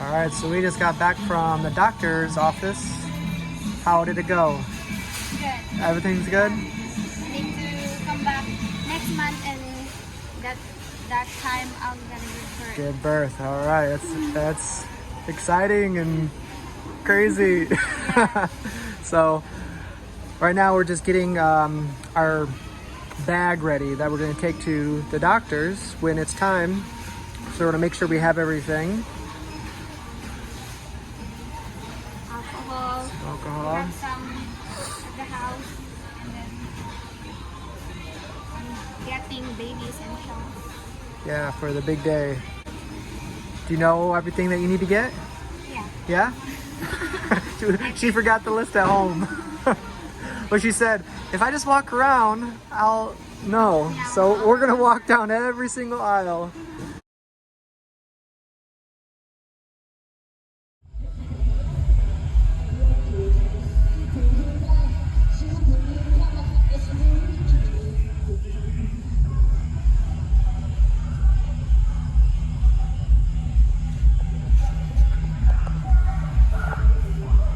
All right, so we just got back from the doctor's office. How did it go? Good. Everything's good? I need to come back next month, and that time I'm gonna give birth. Give birth. All right, that's exciting and crazy. So right now we're just getting our bag ready that we're going to take to the doctor's when it's time. So we're going to make sure we have everything. Alcohol. Alcohol. We have some at the house, and then I'm getting babies and shots. Yeah, for the big day. Do you know everything that you need to get? Yeah. Yeah? She forgot the list at home. But she said, if I just walk around, I'll know. So we're gonna walk down every single aisle.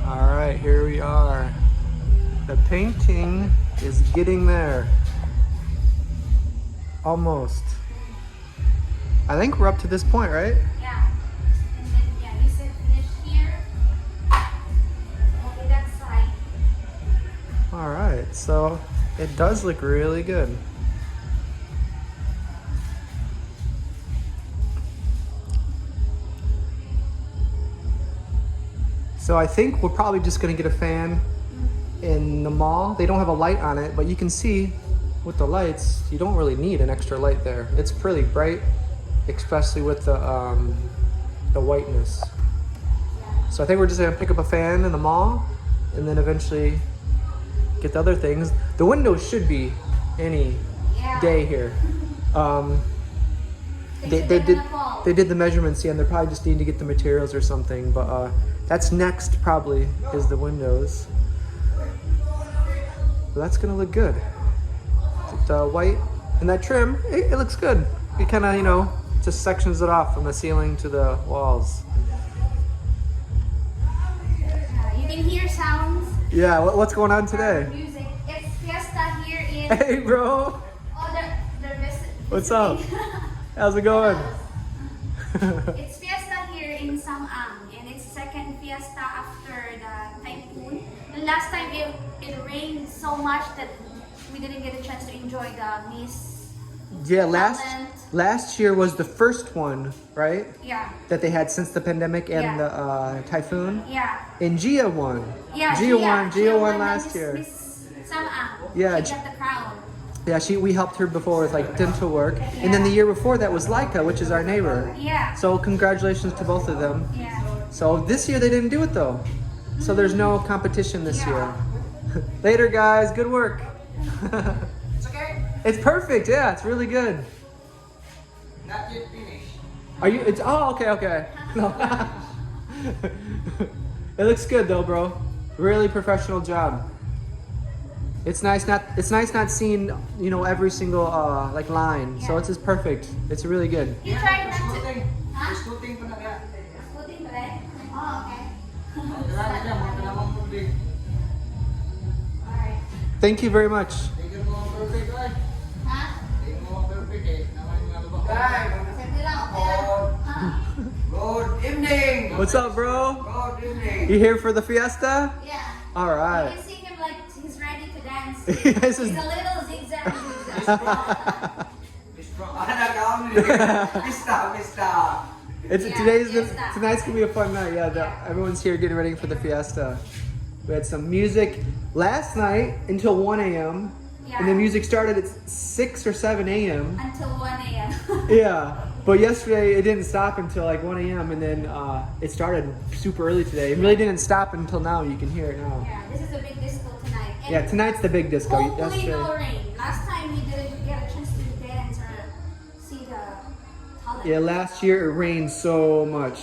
All right, here we are. The painting is getting there. Almost. I think we're up to this point, right? Yeah. And then we said finish here. Okay, that side. All right, so it does look really good. So I think we're probably just gonna get a fan in the mall. They don't have a light on it, but you can see with the lights, you don't really need an extra light there. It's pretty bright, especially with the whiteness. So I think we're just gonna pick up a fan in the mall and then eventually get the other things. The windows should be any day here. They did the measurements, yeah, and they're probably just need to get the materials or something, but that's next probably is the windows. But that's gonna look good. The white and that trim, it looks good. It kind of, just sections it off from the ceiling to the walls. You can hear sounds. Yeah, what's going on today? Music. It's fiesta here in. Hey, bro. Oh, they're visiting. What's up? How's it going? It's fiesta here in Samang, and it's second fiesta after the typhoon. The last time it rained so much that we didn't get a chance to enjoy the Miss. Yeah, last year was the first one, right? Yeah. That they had since the pandemic and Yeah. the typhoon. Yeah. And Gia won. Yeah. Gia won the last year. Miss Samang. Yeah, She got the crown. Yeah, we helped her before with like dental work. And then the year before that was Laika, which is our neighbor. Yeah. So congratulations to both of them. Yeah. So this year they didn't do it though. So there's no competition this year. Later guys, good work. It's okay. It's perfect, yeah, it's really good. Not yet finished. Are you, okay. No. It looks good though, bro. Really professional job. It's nice not seeing, every single like line. So it's just perfect. It's really good. You tried not to. Huh? Scooting pa na kaya. Scooting ba rin? Oh, okay. Kailangan niya, mga pinamang tubig. Alright. Thank you very much. Tingin mo ang perfect, ay. Huh? Tingin mo ang perfect, eh. Naman yung ano ba? Sagli lang, okay lang. Huh? Good evening. What's up, bro? Good evening. You here for the fiesta? Yeah. All You right. can see him like he's ready to dance. This He's is- a little zigzag. Pista. Tonight's gonna be a fun night. Yeah, everyone's here getting ready for the fiesta. We had some music last night until 1 a.m. Yeah. And the music started at 6 or 7 a.m. Until 1 a.m. Yeah, but yesterday it didn't stop until like 1 a.m. and then it started super early today. It really didn't stop until now. You can hear it now. Yeah, this is a big disco tonight. And Yeah, tonight's the big disco. hopefully Yesterday. no rain. Last time we didn't get a chance to dance or see the talent. Yeah, last year it rained so much,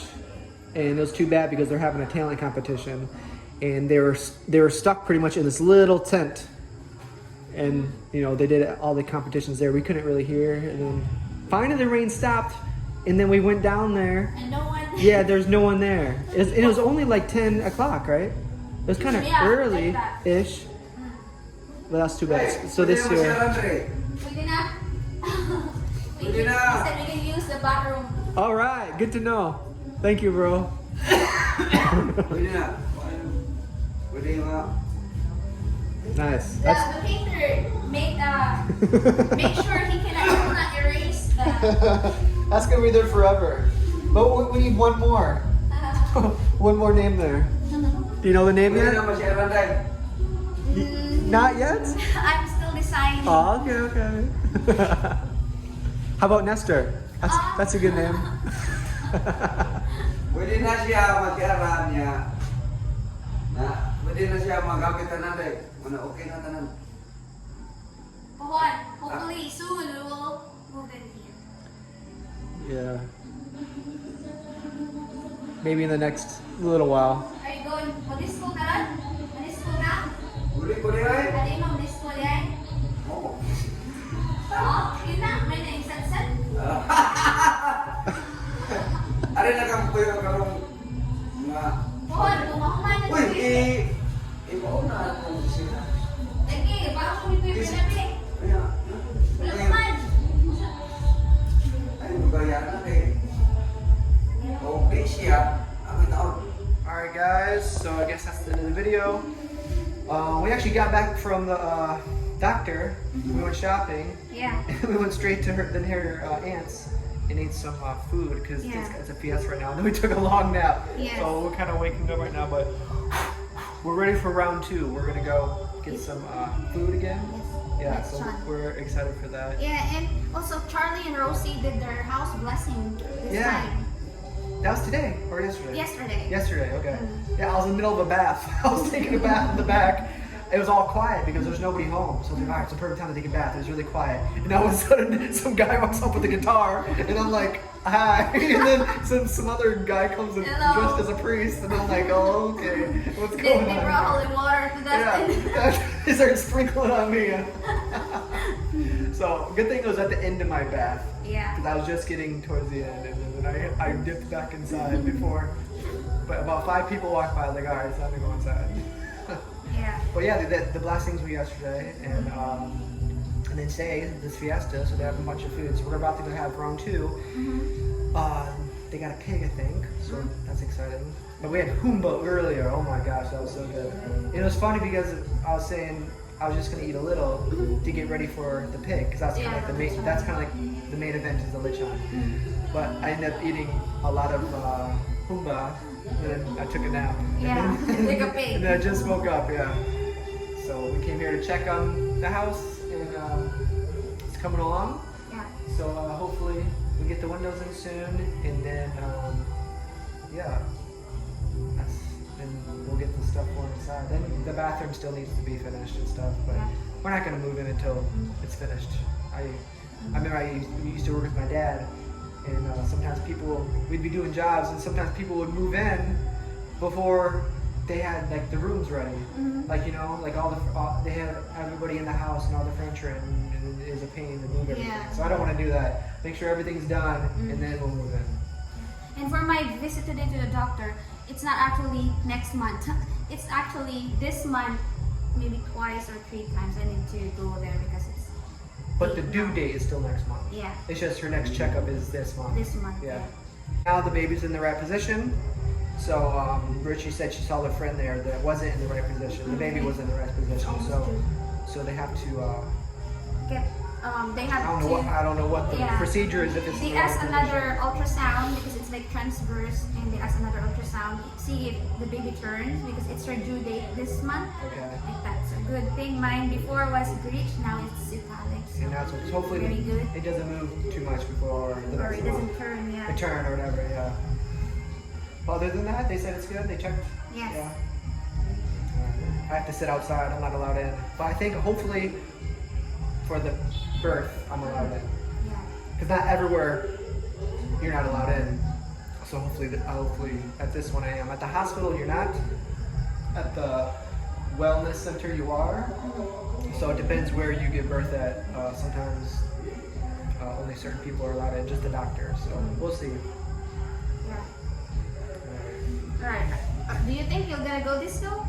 and it was too bad because they're having a talent competition, and they were stuck pretty much in this little tent, and they did all the competitions there. We couldn't really hear, and then finally the rain stopped, and then we went down there. And no one Yeah, there's no one there. It was only like 10 o'clock, right? It was kind of Yeah, like early-ish. But that's too bad. So this year... Pwede na. Pwede na. He said we can use the bathroom. All right, good to know. Thank you, bro. Pwede na. Pwede nga. Nice. The painter make sure he cannot erase the. That's gonna be there forever. But we need one more. One more name there. Do you know the name Pwede yet? na masyaran Not yet? I'm still deciding. Oh, okay. How about Nestor? That's a good name. Pwede na siya masyaran niya. Pwede na siya magamit tanan day. Muna okay na tanan. Pohon, hopefully soon we will move in here. Yeah. Maybe in the next little while. Are you going for this school na? This school na? Pwede ay. Ano yung this school yan? Oo. Oh, yun na. May na-exception. Ari na kang puyo karong nga. Pohon, bumakuman na Uy, dito. ibaon na akong sila. Lagi, baka kumipin na namin. Kaya, Wala naman. ay magayan na kay. Okay siya. Ang taon. Alright guys, so I guess that's the end of the video. We actually got back from the doctor. We went shopping. Yeah. We went straight to her aunt's and ate some food because Yeah. it's a fiesta right now. And then we took a long nap. Yes. So we're kind of waking up right now, but we're ready for round 2. We're gonna go get some food again. Yeah, That's so fun. we're excited for that. Yeah, and also Charlie and Rosie did their house blessing this Yeah. time. That was today or yesterday? Yesterday. Yesterday, okay. Yeah, I was in the middle of a bath. I was taking a bath in the back. It was all quiet because there's nobody home. So I was like, all right, it's the perfect time to take a bath. It was really quiet. And all of a sudden, some guy walks up with a guitar, and I'm like, hi. And then some other guy comes in Hello. dressed as a priest, and I'm like, oh, okay. What's They going on? brought holy water to Dustin. Yeah, he started sprinkling on me. So, good thing it was at the end of my bath. Yeah. Because I was just getting towards the end, and then I dipped back inside before. But about 5 people walked by. I was like, all right, it's time to go inside. Yeah. But yeah, the blessings were yesterday, and then today this fiesta, so they have a bunch of food. So we're about to go have round 2. They got a pig, I think, so that's exciting. But we had humba earlier. Oh my gosh, that was so good. And it was funny because I was saying I was just gonna eat a little to get ready for the pig, because that's kind of like the main. That's kind of like the main event is the lechon. But I ended up eating a lot of humba. And then I took a nap. Yeah, like a pig. And then I just woke up, yeah. So we came here to check on the house, and it's coming along. Yeah. So hopefully we get the windows in soon, and then yeah, then we'll get the stuff going inside. Then the bathroom still needs to be finished and stuff, but we're not gonna move in until it's finished. I remember we used to work with my dad. And sometimes we'd be doing jobs, and sometimes people would move in before they had like the rooms ready. Like, you know, like they had everybody in the house and all the furniture, and it is a pain to move everything. Yeah. So I don't want to do that. Make sure everything's done, and then we'll move in. And for my visit today to the doctor, it's not actually next month. It's actually this month, maybe twice or 3 times I need to go there because it's. But the due date is still next month. Yeah. It's just her next checkup is this month. This month. Yeah. Now the baby's in the right position. So Richie said she saw the friend there that wasn't in the right position. The baby was in the right position. So they have to. Get. They have I don't know what the procedure is if it's. They in the right ask position. another ultrasound because it's like transverse, and they ask another ultrasound, see if the baby turns because it's her due date this month. Okay. Like that's a good thing. Mine before was breech, now it's italic. So And that's what, hopefully very good. it doesn't move too much before the Or next it one. doesn't turn, yeah. The turn or whatever, yeah. Other than that, they said it's good. They checked. Yes. Yeah. I have to sit outside. I'm not allowed in. But I think hopefully for the birth, I'm allowed in. Yeah. Because not everywhere you're not allowed in. So hopefully at this one I am. At the hospital you're not. At the wellness center you are. So it depends where you give birth at. Sometimes only certain people are allowed in, just the doctor. So we'll see. Yeah. gonna go disco?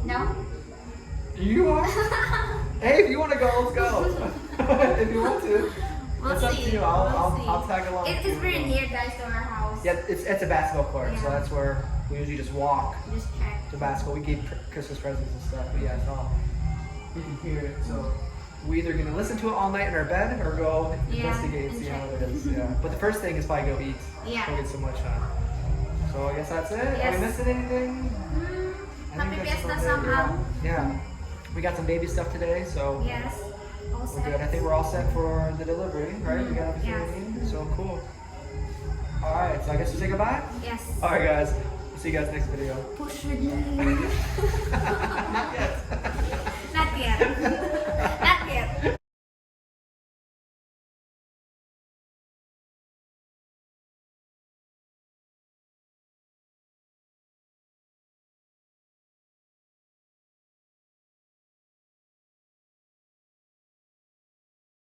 No? You are? Hey, if you want to go, let's go. If you want to. We'll It's up see. to you. We'll see. I'll tag along. It's very near, guys, to our house. Yeah, it's a basketball court, so Yeah. that's where we usually just walk Just check. to basketball. We gave Christmas presents and stuff, but yeah, it's all, we can hear it. So we either gonna listen to it all night in our bed or go Yeah, investigate, and see how check. it is. Yeah. But the first thing is probably go eat. Yeah. Don't get so much on. So I guess that's it. Are we Yes. missing anything? I think Happy that's Fiesta, about it. Sam. Yeah. We got some baby stuff today, so Yes. All we're set. good. I think we're all set for the delivery, right? We got everything Yes. we need. So cool. All right, so I guess we say goodbye. Yes. All right, guys. We'll see you guys next video. Push with me. Not yet. Not yet.